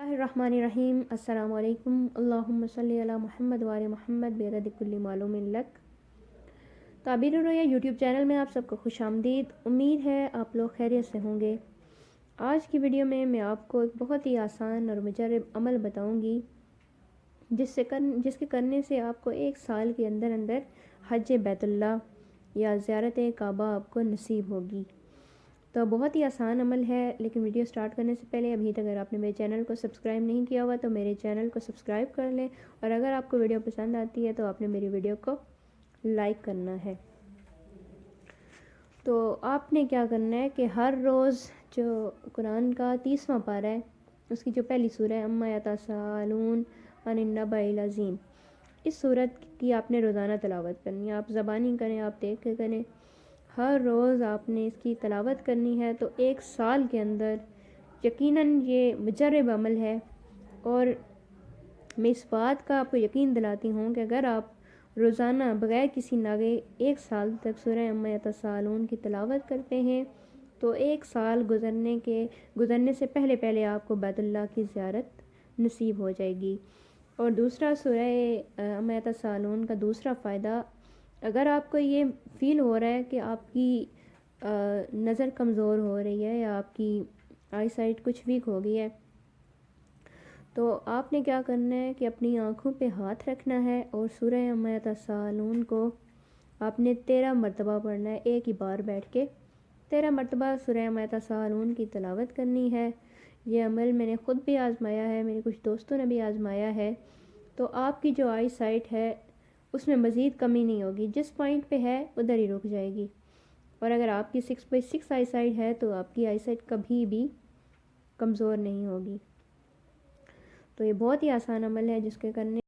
الرحمن الرحیم۔ السلام علیکم۔ اللہم صلی علی محمد وآل محمد بعدد کل معلوم لک۔ تعبیر الرؤیا یوٹیوب چینل میں آپ سب کو خوش آمدید۔ امید ہے آپ لوگ خیریت سے ہوں گے۔ آج کی ویڈیو میں آپ کو ایک بہت ہی آسان اور مجرب عمل بتاؤں گی جس کے کرنے سے آپ کو 1 سال کے اندر حج بیت اللہ یا زیارت کعبہ آپ کو نصیب ہوگی۔ تو بہت ہی آسان عمل ہے، لیکن ویڈیو سٹارٹ کرنے سے پہلے ابھی تک اگر آپ نے میرے چینل کو سبسکرائب نہیں کیا ہوا تو میرے چینل کو سبسکرائب کر لیں، اور اگر آپ کو ویڈیو پسند آتی ہے تو آپ نے میری ویڈیو کو لائک کرنا ہے۔ تو آپ نے کیا کرنا ہے کہ ہر روز جو قرآن کا 30واں پارہ ہے، اس کی جو پہلی سورہ ہے عما یتساءلون عن النبأ العظیم، اس سورت کی آپ نے روزانہ تلاوت کرنی ہے۔ آپ زبانی کریں، آپ دیکھ کے کریں، ہر روز آپ نے اس کی تلاوت کرنی ہے۔ تو 1 سال کے اندر یقیناً یہ مجرب عمل ہے، اور میں اس بات کا آپ کو یقین دلاتی ہوں کہ اگر آپ روزانہ بغیر کسی ناغے 1 سال تک سورہ عما یتساءلون کی تلاوت کرتے ہیں تو 1 سال گزرنے سے پہلے آپ کو بیت اللہ کی زیارت نصیب ہو جائے گی۔ اور دوسرا سورہ عما یتساءلون کا دوسرا فائدہ، اگر آپ کو یہ فیل ہو رہا ہے کہ آپ کی نظر کمزور ہو رہی ہے یا آپ کی آئی سائٹ کچھ ویک ہو گئی ہے، تو آپ نے کیا کرنا ہے کہ اپنی آنکھوں پہ ہاتھ رکھنا ہے اور سورہ عما یتساءلون کو آپ نے 13 مرتبہ پڑھنا ہے، ایک ہی بار بیٹھ کے 13 مرتبہ سورہ عما یتساءلون کی تلاوت کرنی ہے۔ یہ عمل میں نے خود بھی آزمایا ہے، میرے کچھ دوستوں نے بھی آزمایا ہے۔ تو آپ کی جو آئی سائٹ ہے اس میں مزید کمی نہیں ہوگی، جس پوائنٹ پہ ہے ادھر ہی رک جائے گی۔ اور اگر آپ کی 6/6 آئی سائٹ ہے تو آپ کی آئی سائٹ کبھی بھی کمزور نہیں ہوگی۔ تو یہ بہت ہی آسان عمل ہے جس کے کرنے